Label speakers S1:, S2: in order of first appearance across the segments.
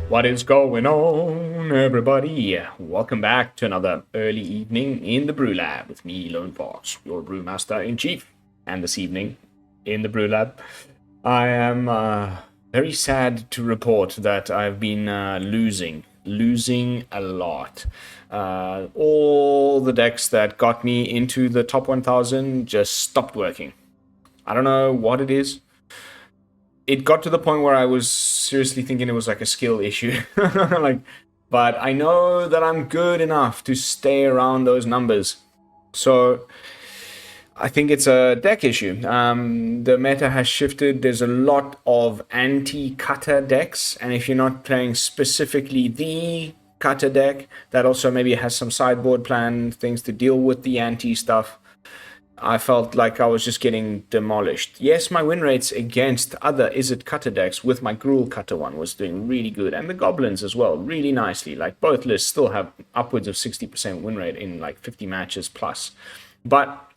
S1: What is going on, everybody? Welcome back to another early evening in the BrewLab with me, Lone Fox, your brewmaster in chief. And this evening in the BrewLab, I am very sad to report that I've been losing a lot. All the decks that got me into the top 1000 just stopped working. I don't know what it is. It got to the point where I was seriously thinking it was like a skill issue. But I know that I'm good enough to stay around those numbers. So I think it's a deck issue. The meta has shifted. There's a lot of anti-cutter decks, and if you're not playing specifically the cutter deck, that also maybe has some sideboard plan things to deal with the anti stuff. I felt like I was just getting demolished. Yes, my win rates against other Izzet cutter decks with my Gruul cutter one was doing really good. And the Goblins as well, really nicely. Like both lists still have upwards of 60% win rate in like 50 matches plus. But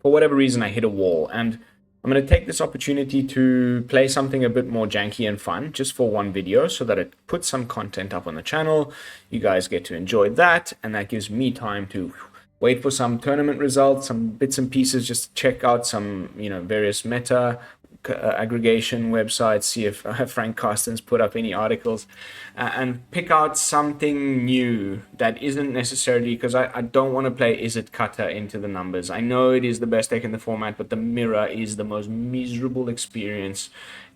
S1: for whatever reason, I hit a wall. And I'm going to take this opportunity to play something a bit more janky and fun just for one video so that it puts some content up on the channel. You guys get to enjoy that. And that gives me time to wait for some tournament results, some bits and pieces, just to check out some, various meta aggregation websites, see if Frank Carsten's put up any articles, and pick out something new that isn't necessarily, because I don't want to play Izzet Cutter into the numbers. I know it is the best deck in the format, but the mirror is the most miserable experience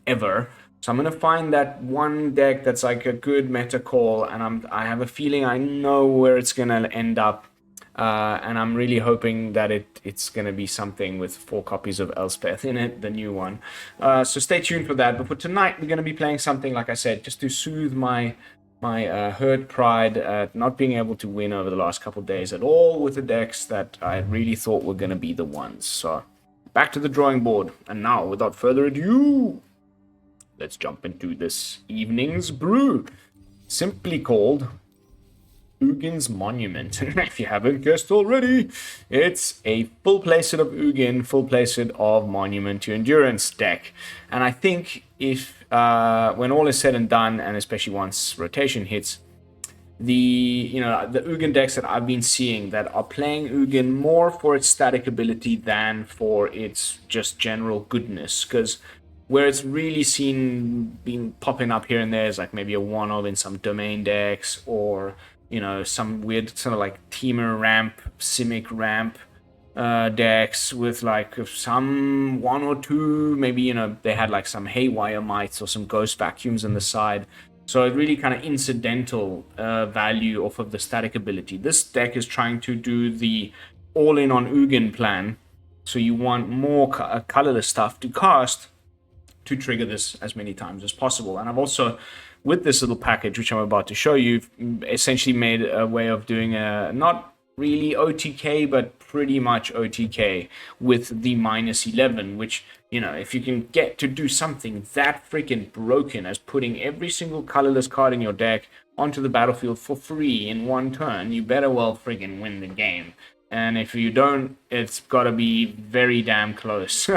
S1: ever. So I'm going to find that one deck that's like a good meta call, and I have a feeling I know where it's going to end up. And I'm really hoping that it's going to be something with 4 copies of Elspeth in it, the new one. So stay tuned for that. But for tonight, we're going to be playing something, like I said, just to soothe my hurt pride at not being able to win over the last couple of days at all with the decks that I really thought were going to be the ones. So back to the drawing board. And now, without further ado, let's jump into this evening's brew. Simply called Ugin's Monument. If you haven't guessed already, it's a full playset of Ugin, full playset of Monument to Endurance deck. And I think if when all is said and done, and especially once rotation hits, the Ugin decks that I've been seeing that are playing Ugin more for its static ability than for its just general goodness, because where it's really been popping up here and there is like maybe a one-of in some domain decks, or some weird sort of like Teamer ramp, Simic ramp decks with like some 1 or 2, maybe, they had like some Haywire Mites or some Ghost Vacuums on the side. So it really kind of incidental value off of the static ability. This deck is trying to do the all-in on Ugin plan. So you want more colorless stuff to cast to trigger this as many times as possible. And I've also, with this little package, which I'm about to show you, essentially made a way of doing a not really OTK, but pretty much OTK with the -11, which, if you can get to do something that freaking broken as putting every single colorless card in your deck onto the battlefield for free in one turn, you better well freaking win the game. And if you don't, it's got to be very damn close.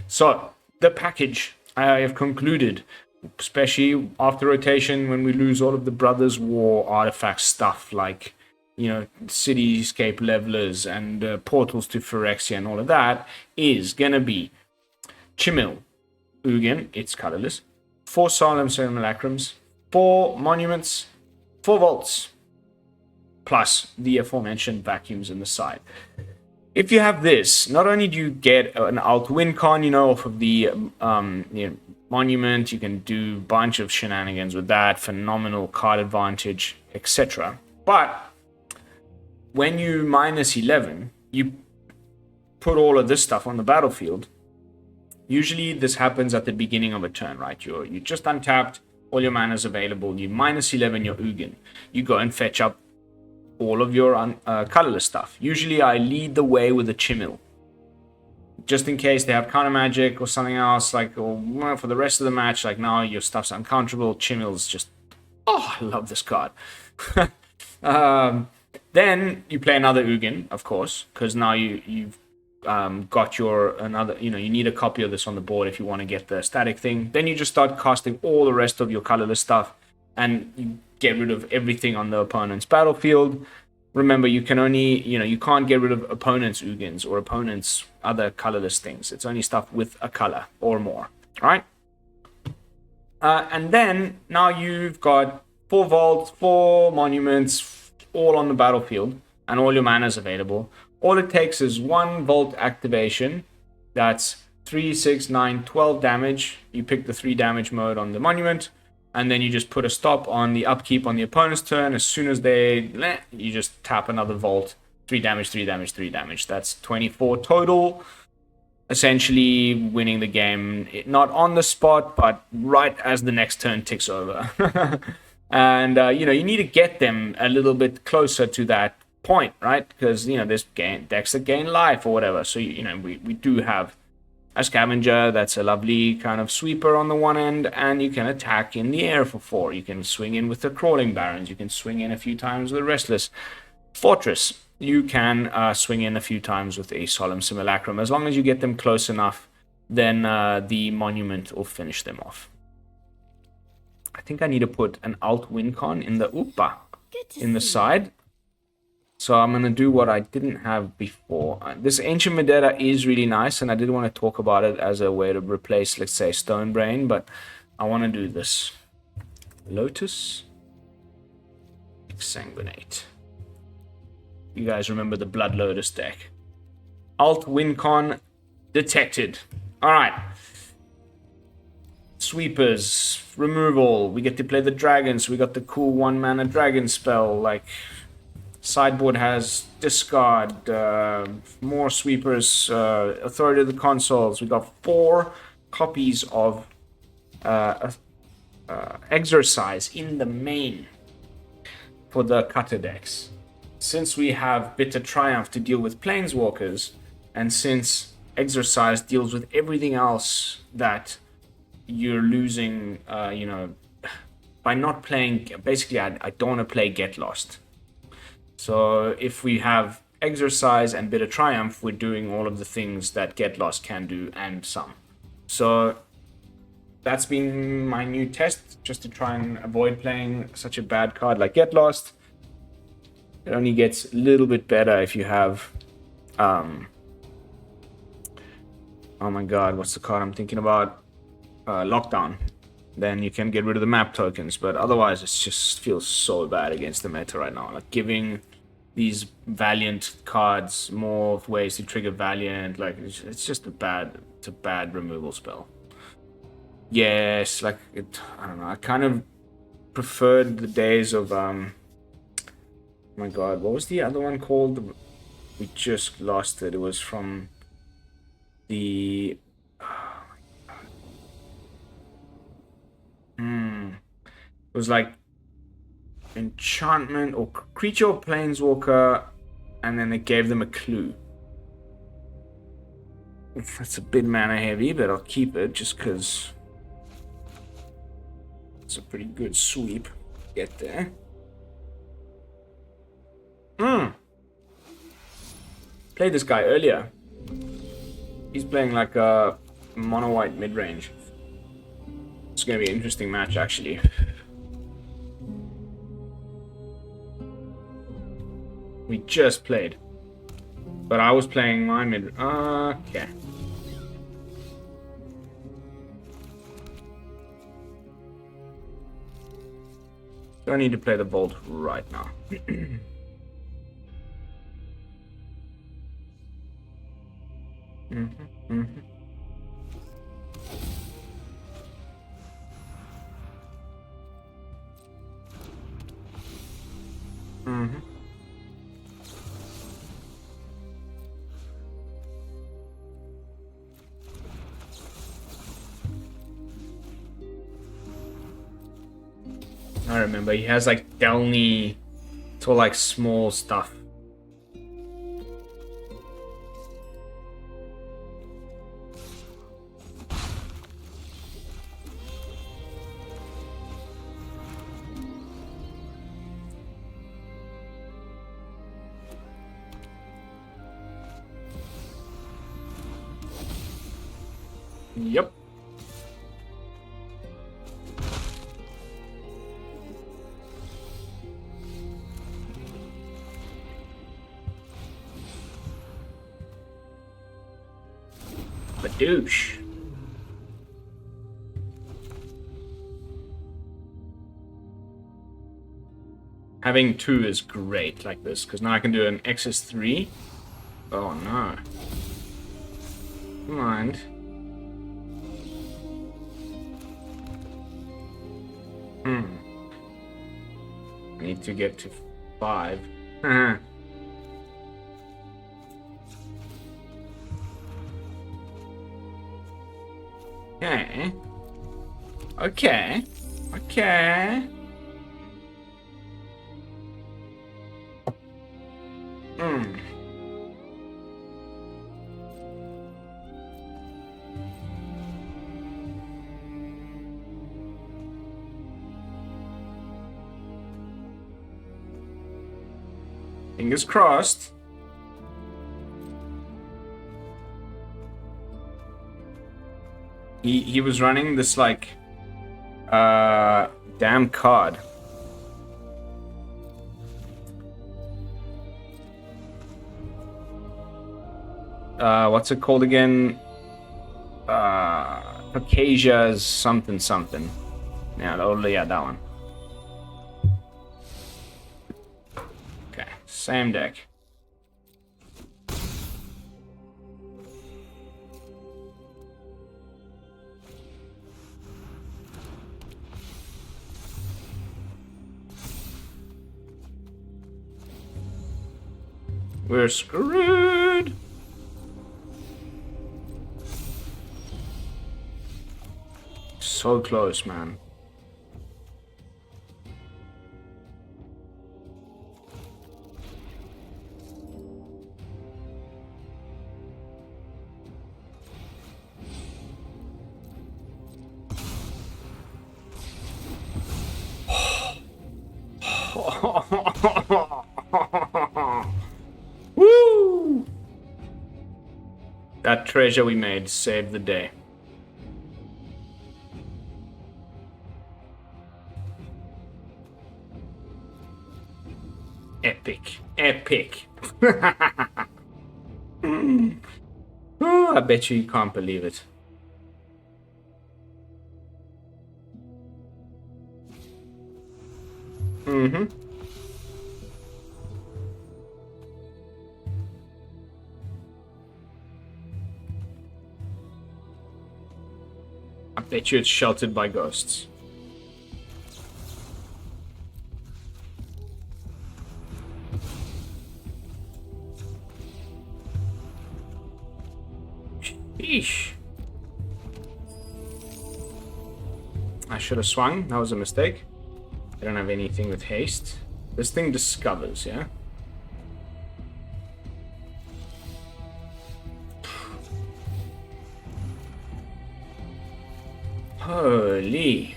S1: So, the package I have concluded, especially after rotation, when we lose all of the Brothers War artifact stuff like, Cityscape Levelers and Portals to Phyrexia and all of that, is going to be Chimil, Ugin, it's colorless, 4 Solemn Simulacrums, 4 Monuments, 4 Vaults, plus the aforementioned Vacuums in the side. If you have this, not only do you get an alt win con, off of the Monument, you can do a bunch of shenanigans with that, phenomenal card advantage, etc. But when you -11, you put all of this stuff on the battlefield. Usually this happens at the beginning of a turn, right? You just untapped, all your mana's available, you -11 your Ugin. You go and fetch up all of your colorless stuff. Usually I lead the way with a Chimil, just in case they have counter magic or something else, like, or for the rest of the match, like now your stuff's uncounterable. Chimil's just, I love this card. Then you play another Ugin, of course, because now you've got your another, you need a copy of this on the board if you want to get the static thing. Then you just start casting all the rest of your colorless stuff. and you get rid of everything on the opponent's battlefield. Remember, you can only, you can't get rid of opponents' Ugins or opponents' other colorless things. It's only stuff with a color or more, right? And then now you've got 4 vaults, 4 monuments, all on the battlefield, and all your mana's available. All it takes is 1 vault activation. That's 3, 6, 9, 12 damage. You pick the 3 damage mode on the monument, and then you just put a stop on the upkeep on the opponent's turn. As soon as you just tap another vault. 3 damage, 3 damage, 3 damage. That's 24 total. Essentially winning the game, not on the spot, but right as the next turn ticks over. And, you need to get them a little bit closer to that point, right? Because, there's decks that gain life or whatever. So, we do have a scavenger that's a lovely kind of sweeper on the one end, and you can attack in the air for 4. You can swing in with the crawling barons. You can swing in a few times with the restless fortress. You can swing in a few times with a solemn simulacrum. As long as you get them close enough, then the monument will finish them off. I think I need to put an alt win con in the side. So I'm going to do what I didn't have before. This Ancient Medetta is really nice, and I did want to talk about it as a way to replace, let's say, Stone Brain, but I want to do this. Lotus. Exsanguinate. You guys remember the Blood Lotus deck. Alt win con detected. Alright. Sweepers. Removal. We get to play the dragons. We got the cool 1-mana dragon spell, like... Sideboard has discard, more sweepers, authority of the consoles. We got 4 copies of exercise in the main for the cutter decks. Since we have Bitter Triumph to deal with planeswalkers, and since exercise deals with everything else that you're losing, by not playing. Basically, I don't want to play Get Lost. So if we have Exercise and Bitter Triumph, we're doing all of the things that Get Lost can do and some. So that's been my new test, just to try and avoid playing such a bad card like Get Lost. It only gets a little bit better if you have... oh my god, what's the card I'm thinking about? Lockdown. Then you can get rid of the map tokens, but otherwise it just feels so bad against the meta right now. Like giving these Valiant cards more ways to trigger Valiant, like it's just a bad removal spell. Yes, like I don't know. I kind of preferred the days of oh my god, what was the other one called? We just lost it. It was from the it was like enchantment or creature or planeswalker, and then it gave them a clue. That's a bit mana heavy, but I'll keep it just because it's a pretty good sweep. Get there. Played this guy earlier. He's playing like a mono white mid range. It's gonna be an interesting match, actually. We just played, but I was playing my mid. Okay. Don't need to play the Vault right now. I remember he has like Delny, it's all like small stuff. Yep. Badoosh. Having 2 is great like this, because now I can do an XS3. Oh no. Come on. I need to get to 5. Okay. Okay. Okay. Fingers crossed. He was running this like damn card. What's it called again? Caucasia's something something. Yeah, that one. Okay, same deck. We're screwed. So close, man. Woo! That treasure we made saved the day. Epic. Epic. Oh, I bet you can't believe it. Mm-hmm. I bet you it's sheltered by ghosts. Sheesh. I should have swung. That was a mistake. I don't have anything with haste. This thing discovers, yeah? Holy.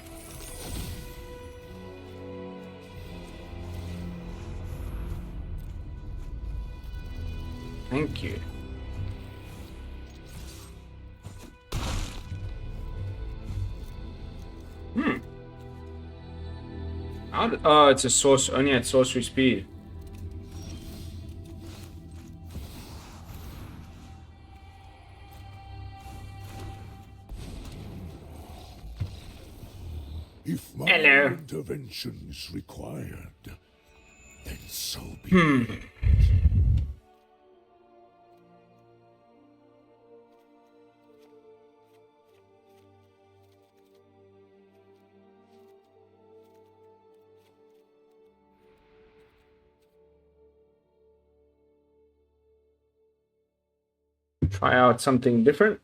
S1: Thank you. Oh, it's a source only at sorcery speed.
S2: If my
S1: Hello.
S2: intervention is required, then so be it.
S1: Try out something different.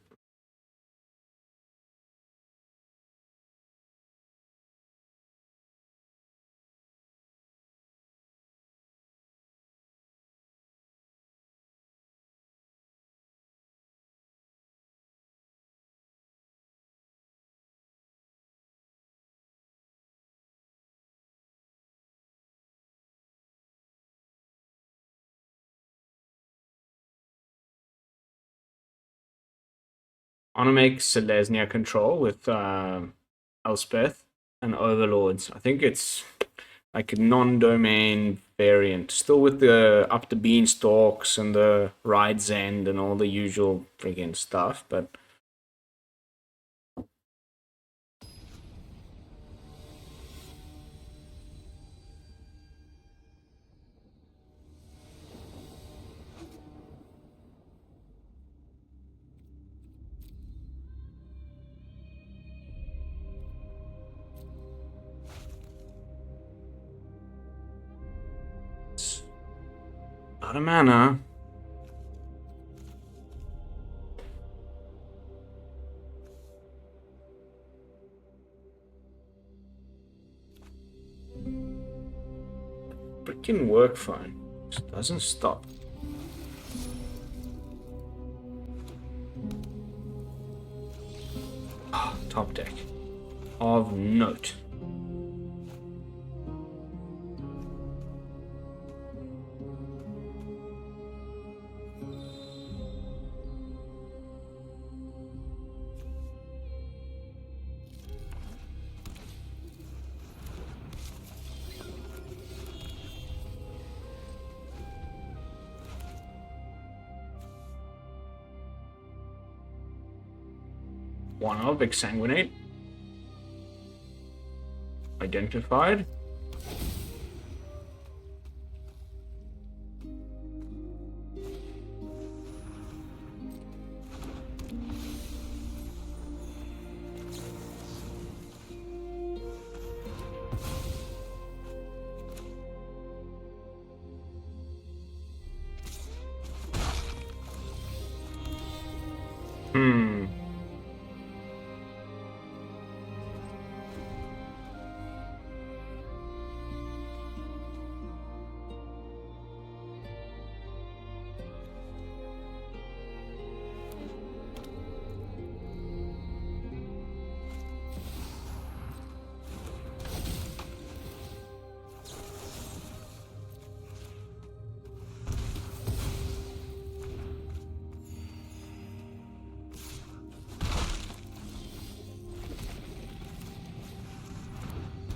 S1: I want to make Selesnya control with Elspeth and Overlords. I think it's like a non-domain variant. Still with the up the beanstalks and the Ride's End and all the usual friggin' stuff, but Lot of mana. Freaking work phone. Just doesn't stop. Top deck. Of note. One of Exsanguinate. Identified.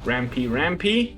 S1: Rampy.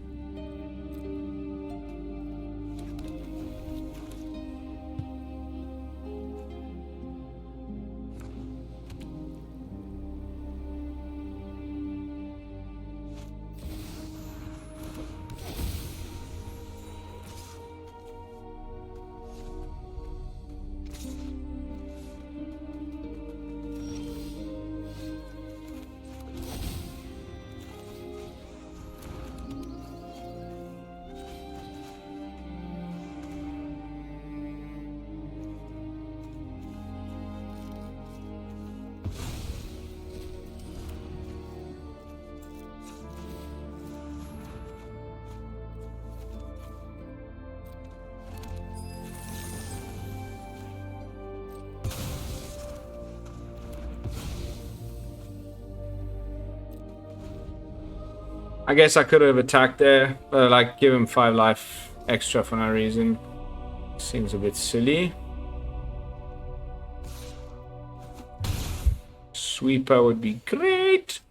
S1: I guess I could have attacked there, but like give him 5 life extra for no reason. Seems a bit silly. Sweeper would be great.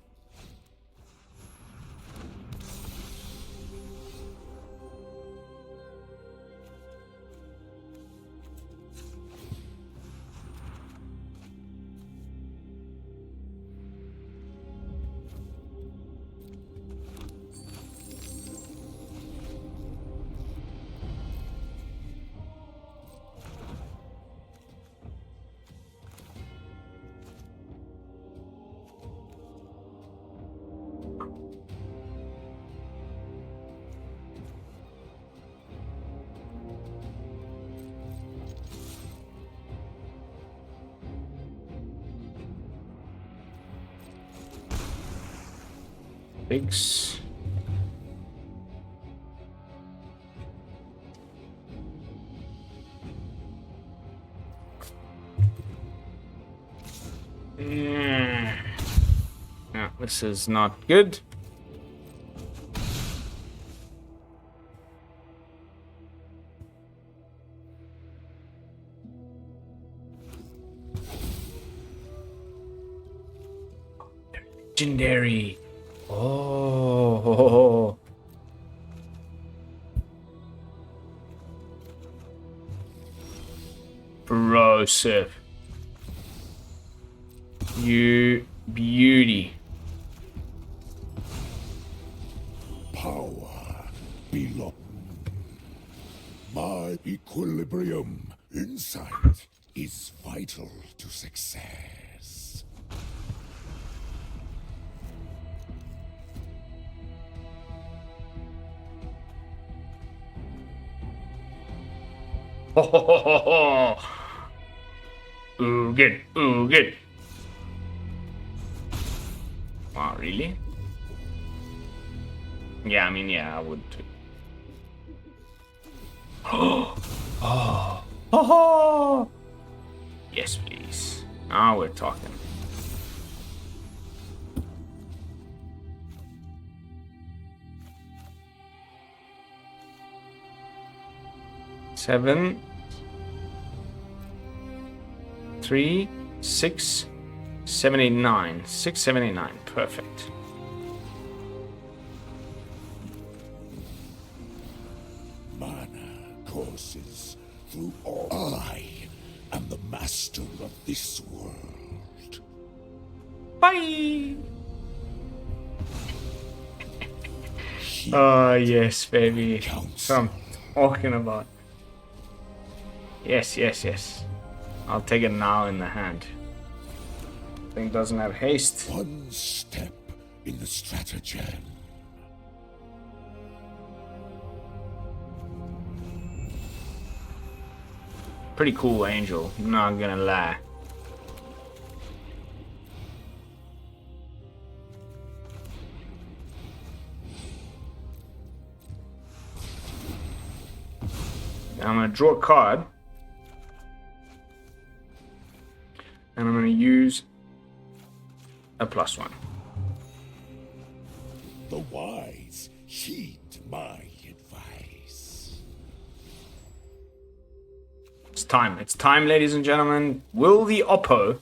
S1: Thanks. No, this is not good. Legendary. Oh. Brosif. You beauty.
S2: Power belong. My equilibrium insight is vital to success.
S1: Ho ho ho ho ho! Ugin, Ugin. Wow, really? Yeah, I mean, yeah, I would too. Oh, oh, oh! Yes, please. Now we're talking. Seven, 3, 6, 7, 8, 9. 6, 7, 8, 9. Perfect.
S2: Mana courses through all. I am the master of this world.
S1: Bye! Oh, yes, baby. That's what I'm talking about. Yes, yes, yes. I'll take it now in the hand. Thing doesn't have haste.
S2: One step in the stratagem.
S1: Pretty cool angel, not gonna lie. I'm gonna draw a card. And I'm gonna use a +1.
S2: The wise heed my advice.
S1: It's time. It's time, ladies and gentlemen. Will the Oppo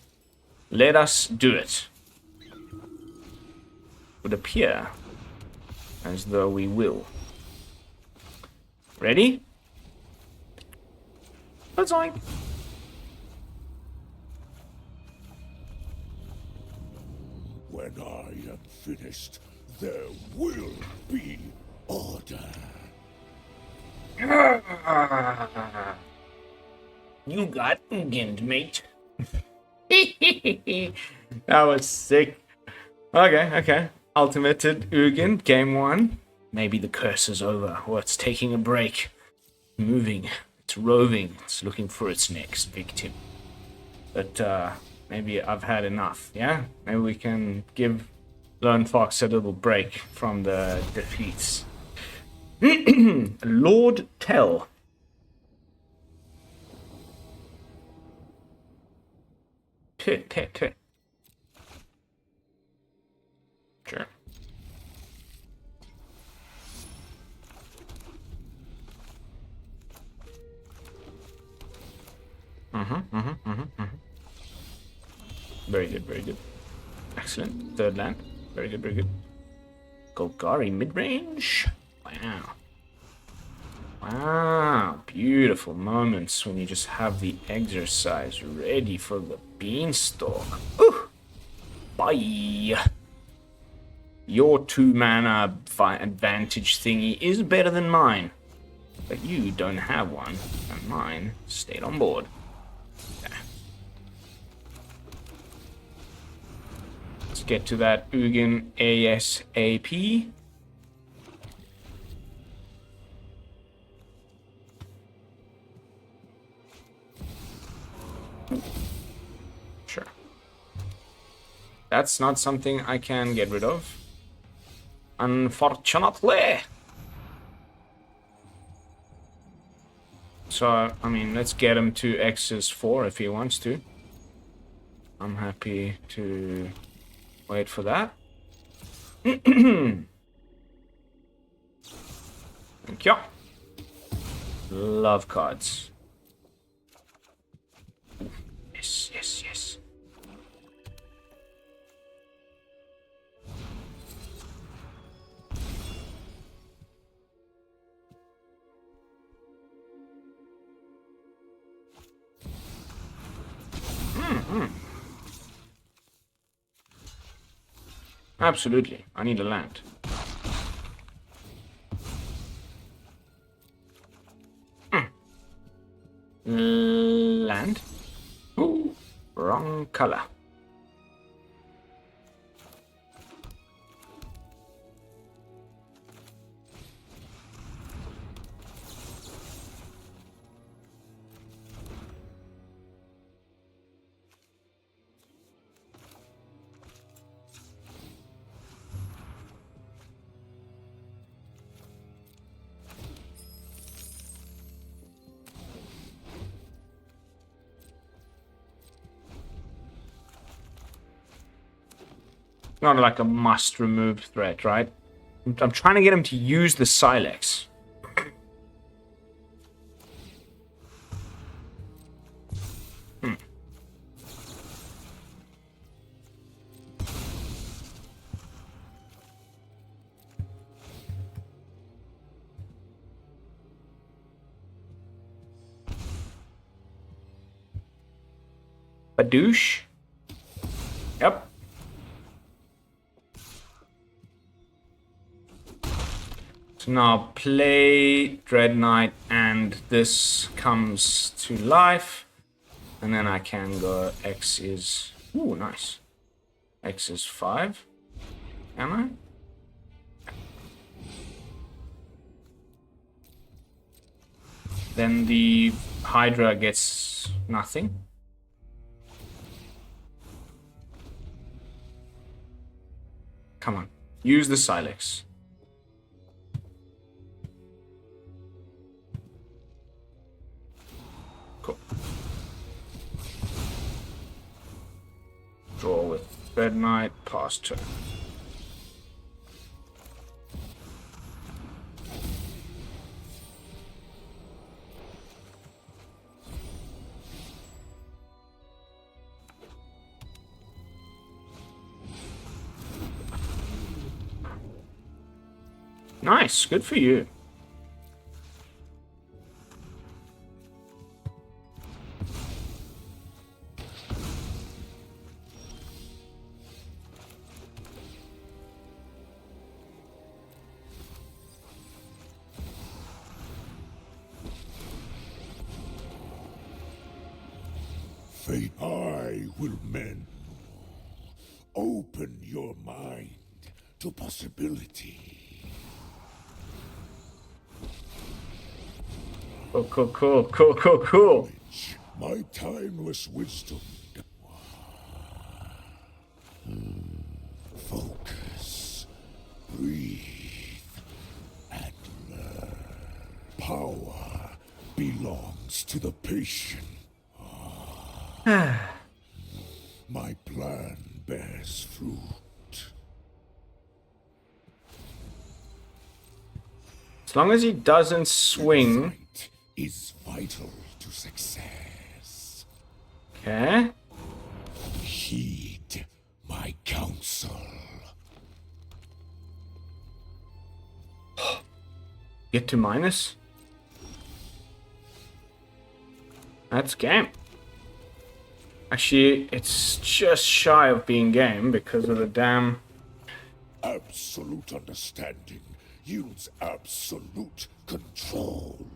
S1: let us do it? Would appear as though we will. Ready? Let's on.
S2: When I am finished, there will be order.
S1: You got Ugin, mate. That was sick. Okay. Ultimated Ugin, game 1. Maybe the curse is over, or it's taking a break. Moving, it's roving, it's looking for its next victim. But maybe I've had enough, yeah? Maybe we can give Lone Fox a little break from the defeats. Lord Tell. Sure. Very good. Excellent. Third land. Very good. Golgari mid-range. Wow. Beautiful moments when you just have the exercise ready for the beanstalk. Ooh. Bye. Your 2-mana advantage thingy is better than mine. But you don't have one, and mine stayed on board. Yeah. Let's get to that Ugin ASAP. Sure. That's not something I can get rid of. Unfortunately. So, I mean, let's get him to X's 4 if he wants to. I'm happy to wait for that. Thank you. Love cards. Yes. Absolutely. I need a land. Land. Ooh, wrong color. not like a must remove threat, right? I'm trying to get him to use the Silex. Badoosh. Yep. So now play Dread Knight, and this comes to life. And then I can go X is... Ooh, nice. X is 5. Am I? Then the Hydra gets nothing. Come on. Use the Silex. Cool. Draw with Red Knight, pass turn. Nice, good for you.
S2: Fate, I will mend. Open your mind to possibility.
S1: Cool.
S2: My timeless wisdom. Focus, breathe, and learn. Power belongs to the patient. My plan bears fruit.
S1: As long as he doesn't swing.
S2: Insight is vital to success.
S1: Okay.
S2: Heed my counsel.
S1: Get to minus. That's game. Actually, it's just shy of being game because of the damn...
S2: Absolute understanding yields absolute control.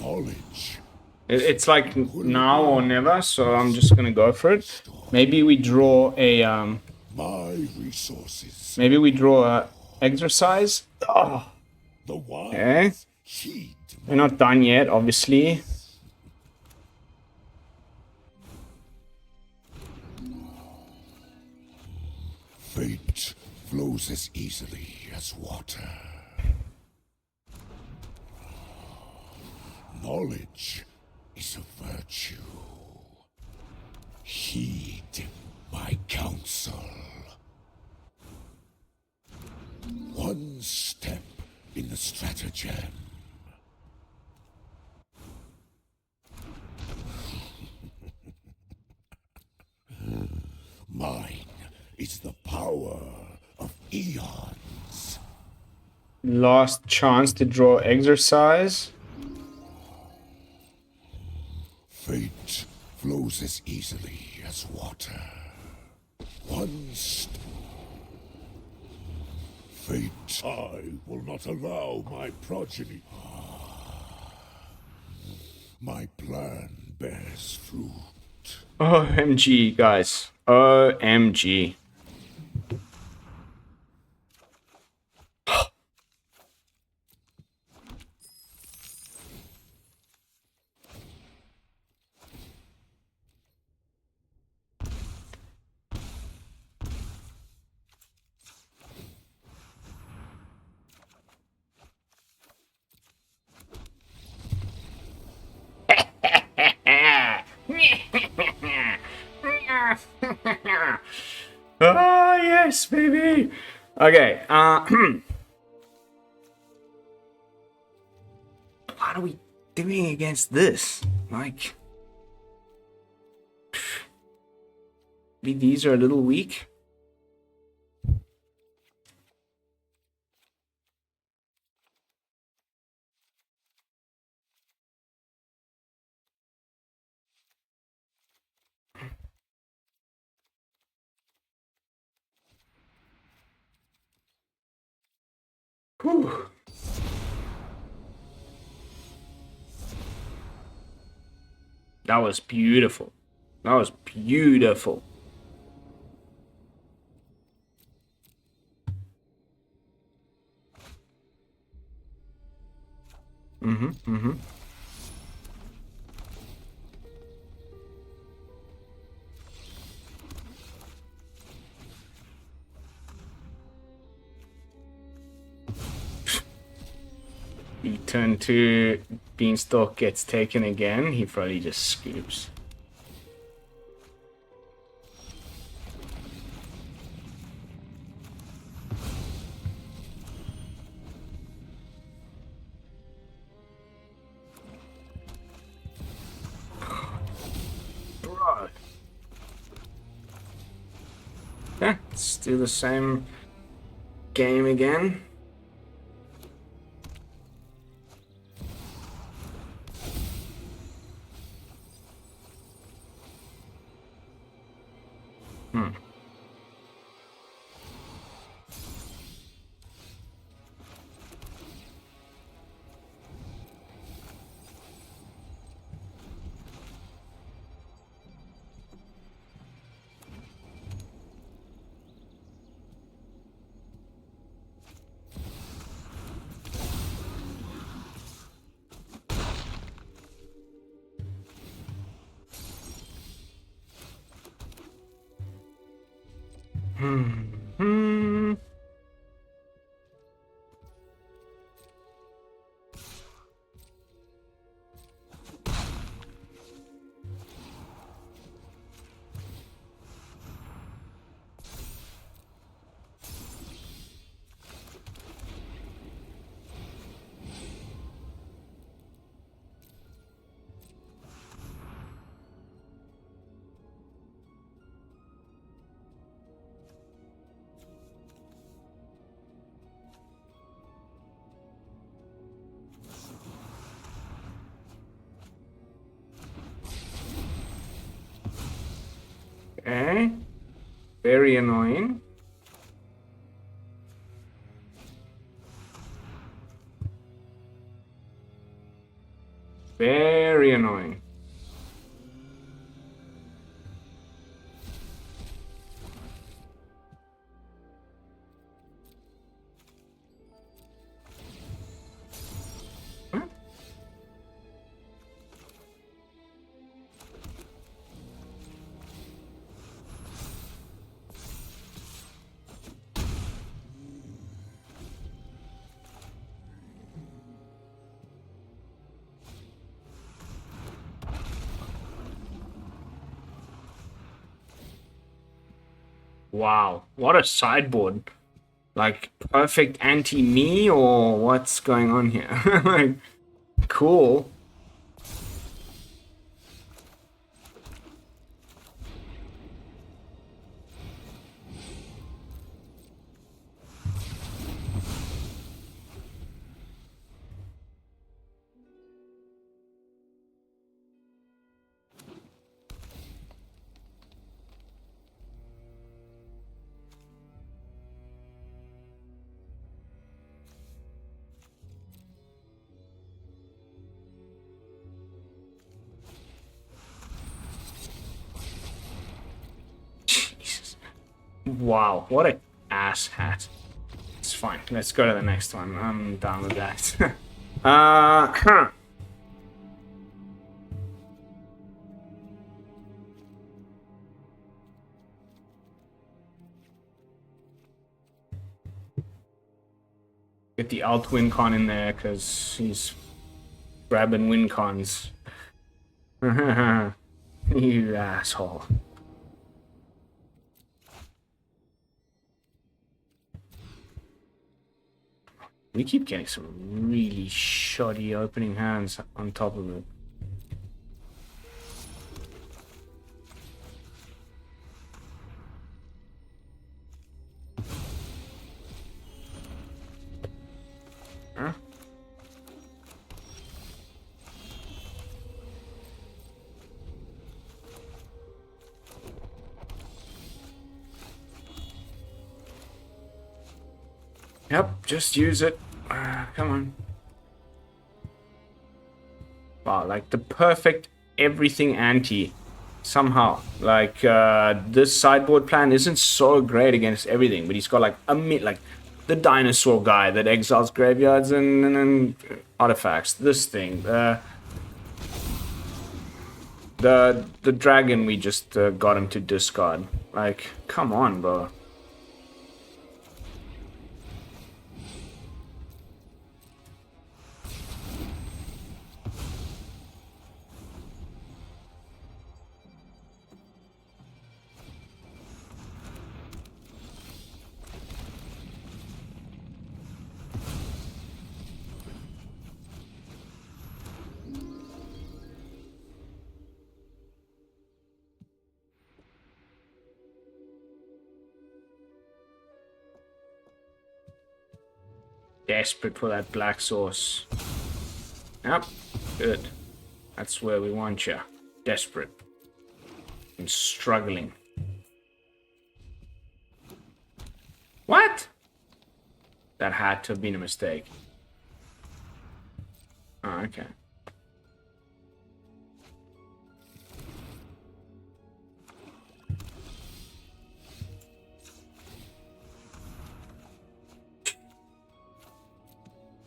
S2: Knowledge.
S1: It's like now or never, so I'm just gonna go for it. Maybe we draw a
S2: My resources.
S1: maybe we draw a exercise. Oh,
S2: The wise
S1: okay.
S2: heed.
S1: We're not done yet, obviously.
S2: Fate flows as easily as water. Knowledge is a virtue. Heed my counsel. One step in the stratagem. Mine is the power of eons.
S1: Last chance to draw exercise.
S2: Fate flows as easily as water. One step. Fate, I will not allow my progeny. My plan bears fruit.
S1: OMG, guys. OMG. Ah, yes, baby. Okay. What are we doing against this? Like, these are a little weak. Whew. That was beautiful. That was beautiful. Mm-hmm. The turn 2 Beanstalk gets taken again. He probably just scoops. Bro. Yeah, let's do the same game again. Hmm. Okay. Very annoying. Very annoying. Huh? Wow, what a sideboard. Like, perfect anti-me, or what's going on here? Like, cool. Jesus. Wow, what a ass hat. It's fine. Let's go to the next one. I'm done with that. Huh. Get the alt win con in there because he's grabbing win cons. You asshole. We keep getting some really shoddy opening hands on top of it. Huh? Yep, just use it. Come on. Wow, like the perfect everything anti. Somehow. Like, this sideboard plan isn't so great against everything, but he's got like like the dinosaur guy that exiles graveyards and artifacts. This thing. The dragon we just got him to discard. Like, come on, bro. Desperate for that black sauce. Yep, good. That's where we want you. Desperate. And struggling. What? That had to have been a mistake. Oh, okay.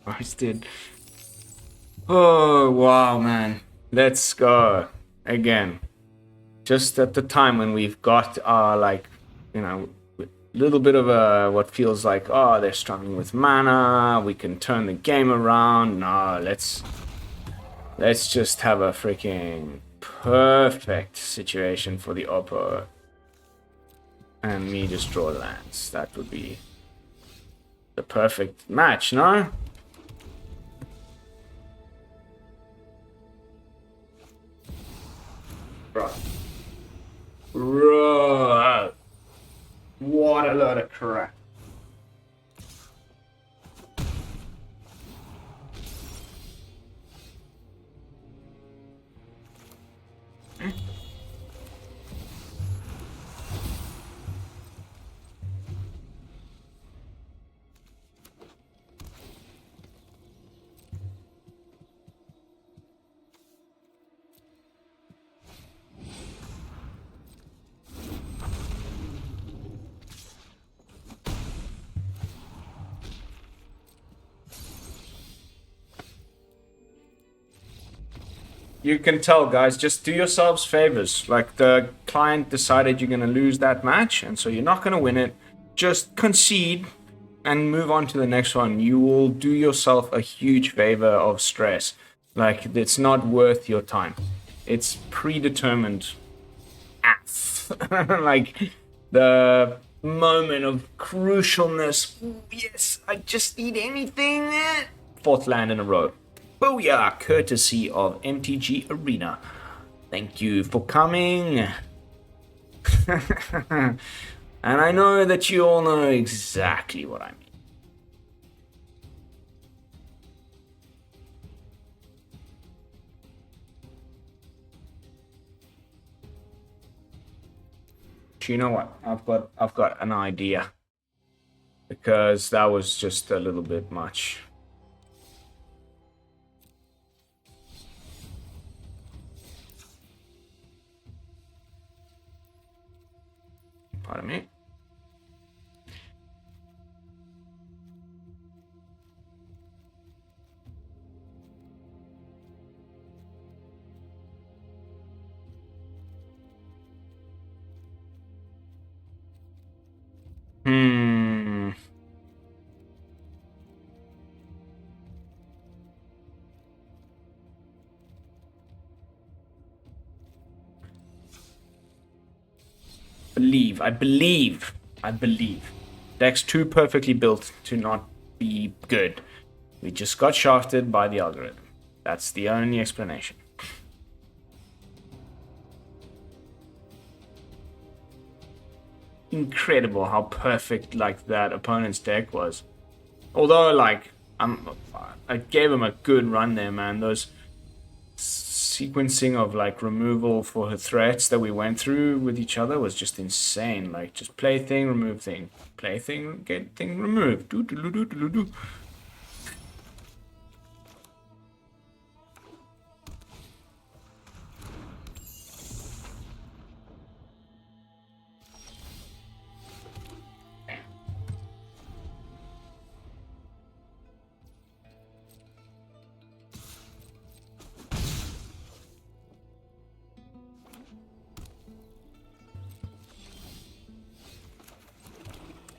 S1: I did. Oh, wow, man. Let's go. Again. Just at the time when we've got our, like, you know, little bit of a, what feels like, oh, they're struggling with mana. We can turn the game around. No, let's just have a freaking perfect situation for the Oppo. And me just draw lands. That would be the perfect match, no? Bro. What a load of crap. You can tell, guys, just do yourselves favors. Like, the client decided you're going to lose that match, and so you're not going to win it. Just concede and move on to the next one. You will do yourself a huge favor of stress. Like, it's not worth your time. It's predetermined ass. Like, the moment of crucialness. Ooh, yes, I just need anything. Fourth land in a row. Booyah, courtesy of MTG Arena. Thank you for coming. And I know that you all know exactly what I mean. You know what? I've got an idea. Because that was just a little bit much. Pardon me. I believe. Deck's too perfectly built to not be good. We just got shafted by the algorithm. That's the only explanation. Incredible how perfect like that opponent's deck was. Although like I gave him a good run there, man. Those sequencing of like removal for her threats that we went through with each other was just insane. Like just play thing, remove thing, play thing, get thing removed. Do do do do do do.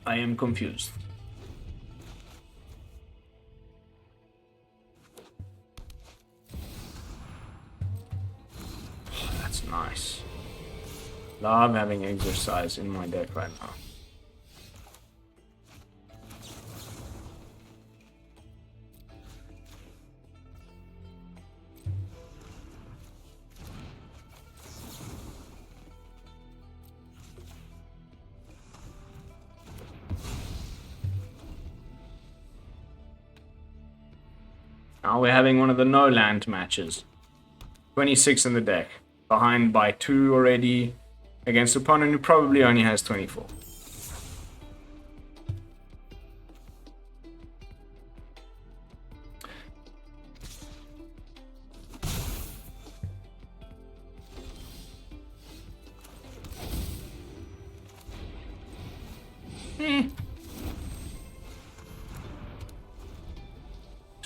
S1: I am confused. Oh, that's nice. Love having exercise in my deck right now. Now we're having one of the no land matches. 26 in the deck. Behind by 2 already. Against an opponent who probably only has 24.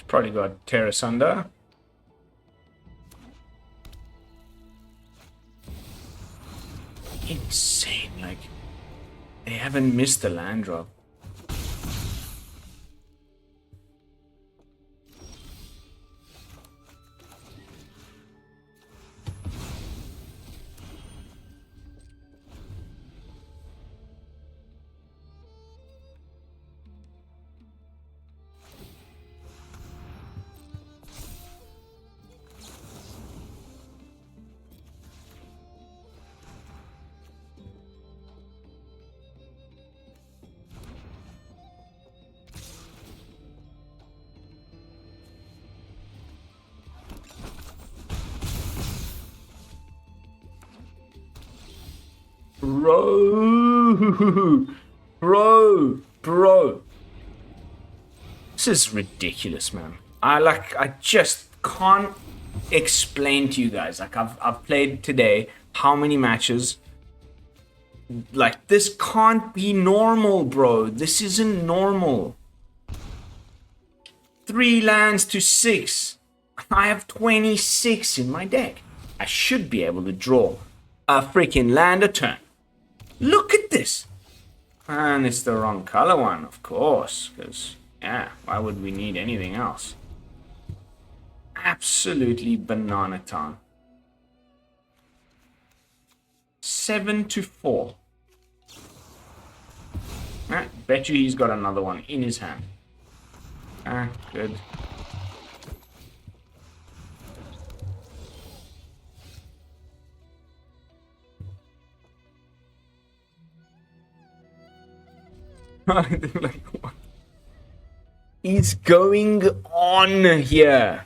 S1: Probably got Tear Asunder. Insane, like they haven't missed the land drop. Bro. This is ridiculous, man. I just can't explain to you guys. Like I've played today how many matches. Like this can't be normal, bro. This isn't normal. 3 lands to 6. I have 26 in my deck. I should be able to draw a freaking land a turn. Look at this. And it's the wrong color one, of course. Because, yeah, why would we need anything else? Absolutely banana town. 7-4. Bet you he's got another one in his hand. Good. Like, what is going on here?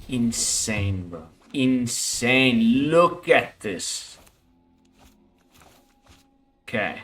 S1: Insane, bro. Insane. Look at this. Okay.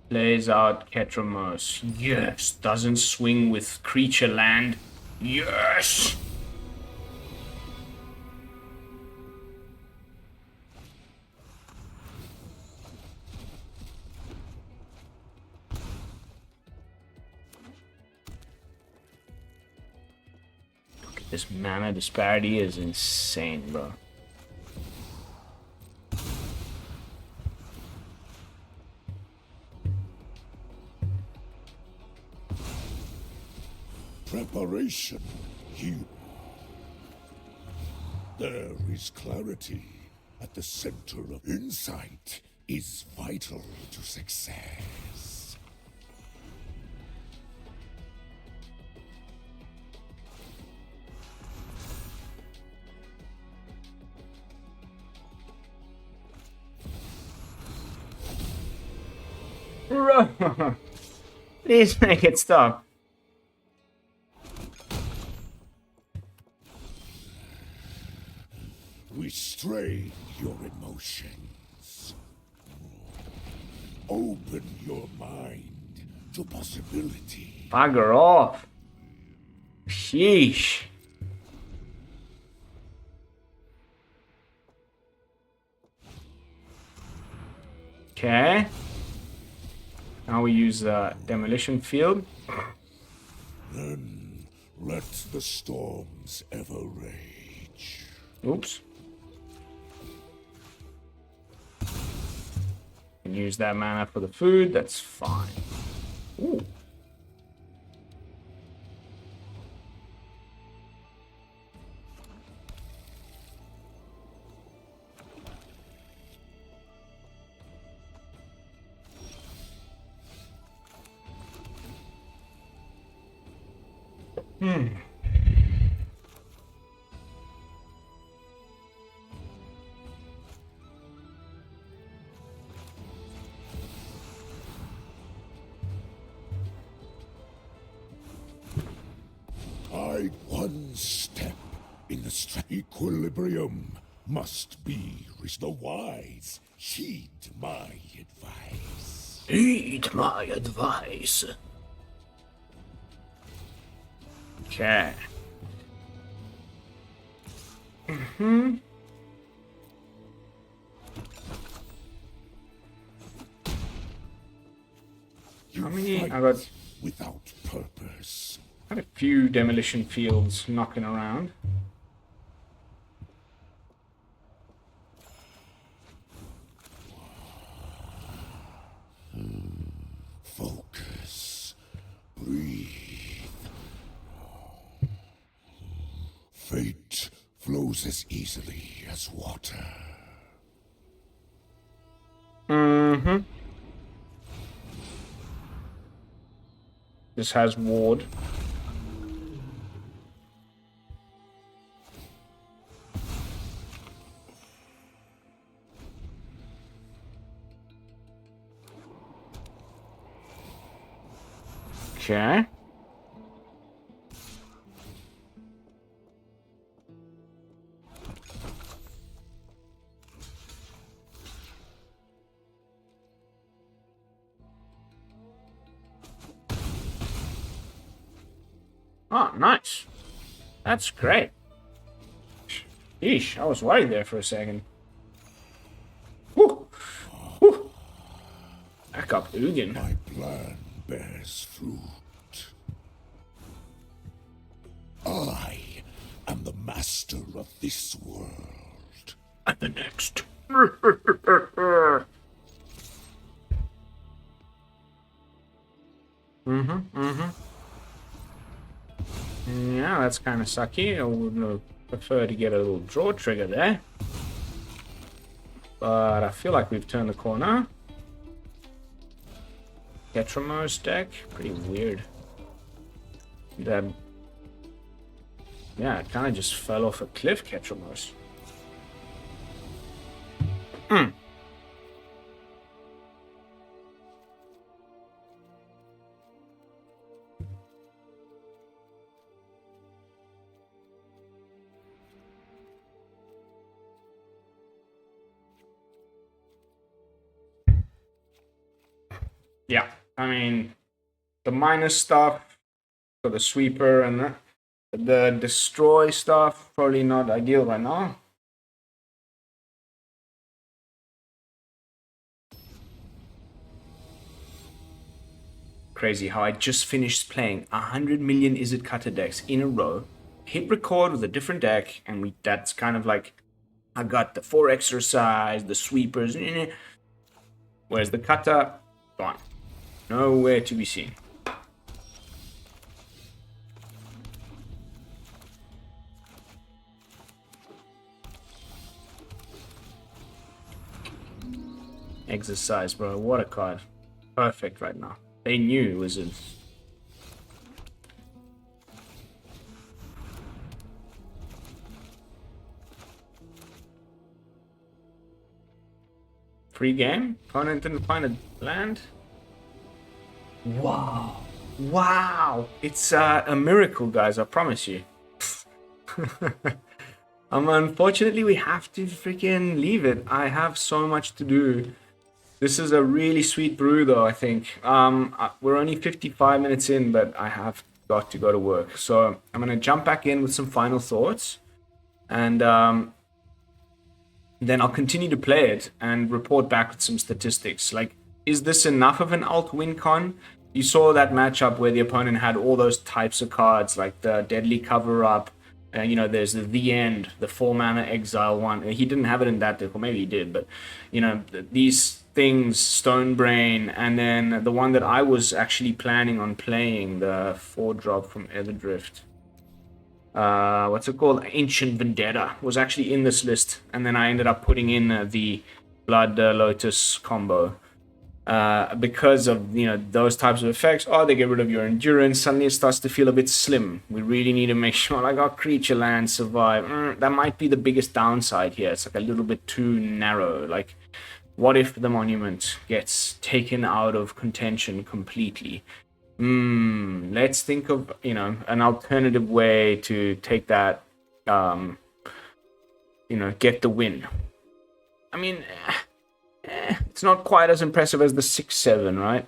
S1: Plays out Ketramose. Yes. Doesn't swing with creature land. Yes. Look at this mana disparity is insane, bro.
S2: Preparation, you. There is clarity at the center of insight is vital to success.
S1: Bro, please make it stop.
S2: Restrain your emotions. Open your mind to possibility.
S1: Bugger off. Sheesh. Okay. Now we use the demolition field.
S2: Then let the storms ever rage.
S1: Oops. Can use that mana for the food, that's fine. Ooh.
S2: One step in the equilibrium must be the wise. Heed my advice.
S1: Heed my advice. Okay. How many? I got
S2: without purpose.
S1: a few demolition fields knocking around.
S2: Focus. Breathe. Fate flows as easily as water.
S1: This has ward. Okay. Oh, nice. That's great. Yeesh, I was worried there for a second. Woo! Woo! Back up, Ugin.
S2: My plan bears fruit. I am the master of this world.
S1: And the next. Yeah, that's kind of sucky. I would prefer to get a little draw trigger there. but I feel like we've turned the corner. Ketramose deck, pretty weird. That, yeah, it kind of just fell off a cliff, Ketramose. Yeah, I mean, the minus stuff for the sweeper and the destroy stuff, probably not ideal right now. Crazy how I just finished playing 100 million Is It Cutter decks in a row, hit record with a different deck, and that's kind of like, I got the 4 exercise, the sweepers, whereas the cutter, gone. Nowhere to be seen. Exercise, bro. What a card. Perfect right now. They knew it was a... free game? Opponent didn't find a land? Wow. Wow. It's a miracle, guys. I promise you. Unfortunately, we have to freaking leave it. I have so much to do. This is a really sweet brew, though, I think. We're only 55 minutes in, but I have got to go to work. So I'm going to jump back in with some final thoughts. And then I'll continue to play it and report back with some statistics. Like, is this enough of an alt win con? You saw that matchup where the opponent had all those types of cards, like the Deadly Cover-Up. There's the End, the 4-mana Exile one. He didn't have it in that deck, or maybe he did, but, these things, Stone Brain, and then the one that I was actually planning on playing, the 4-drop from Everdrift. What's it called? Ancient Vendetta was actually in this list, and then I ended up putting in the Blood Lotus combo. Because of those types of effects, they get rid of your endurance. Suddenly it starts to feel a bit slim. We really need to make sure like our creature lands survive. That might be the biggest downside here. It's like a little bit too narrow. Like, what if the monument gets taken out of contention completely? Let's think of an alternative way to take that. Get the win. I mean. It's not quite as impressive as the 6/7, right?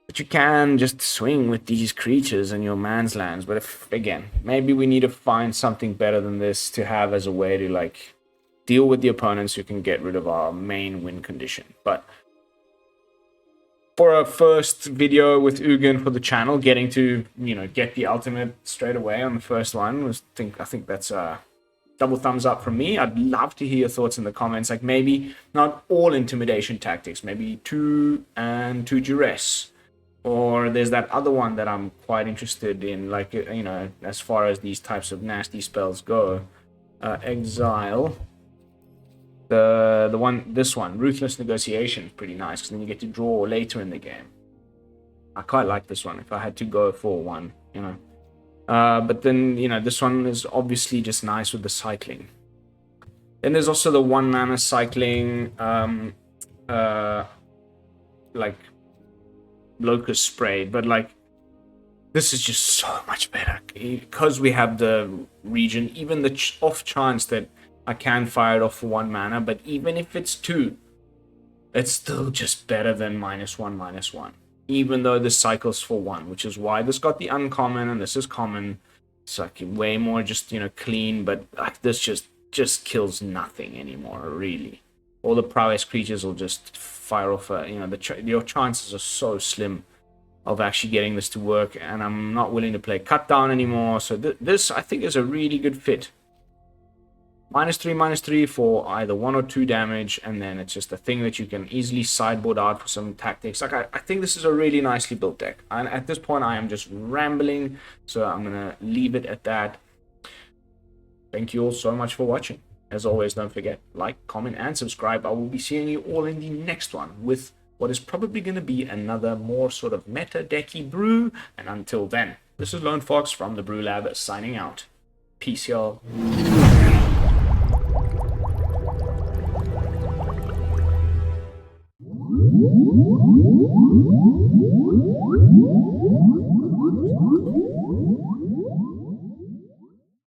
S1: But you can just swing with these creatures and your man's lands. But again, maybe we need to find something better than this to have as a way to like deal with the opponents who can get rid of our main win condition. But for a first video with Ugin for the channel, getting to get the ultimate straight away on the first one I think that's double thumbs up from me. I'd love to hear your thoughts in the comments. Like, maybe not all intimidation tactics, maybe 2 and 2 duress. Or there's that other one that I'm quite interested in, like, as far as these types of nasty spells go. Exile. This one, Ruthless Negotiation, is pretty nice, because then you get to draw later in the game. I quite like this one if I had to go for one, But then, this one is obviously just nice with the cycling. Then there's also the 1-mana cycling, like, Locust Spray. But, like, this is just so much better. Because we have the region, even the off chance that I can fire it off for 1 mana. But even if it's 2, it's still just better than -1/-1. Even though this cycles for 1, which is why this got the uncommon and this is common. It's like way more just, clean, but like this just kills nothing anymore, really. All the prowess creatures will just fire off, your chances are so slim of actually getting this to work, and I'm not willing to play cut down anymore, so this, I think, is a really good fit. -3/-3 for either 1 or 2 damage, and then it's just a thing that you can easily sideboard out for some tactics. Like, I think this is a really nicely built deck. And at this point, I am just rambling, so I'm going to leave it at that. Thank you all so much for watching. As always, don't forget, like, comment, and subscribe. I will be seeing you all in the next one with what is probably going to be another more sort of meta decky brew. And until then, this is Lone Fox from the BrewLab signing out. Peace, y'all.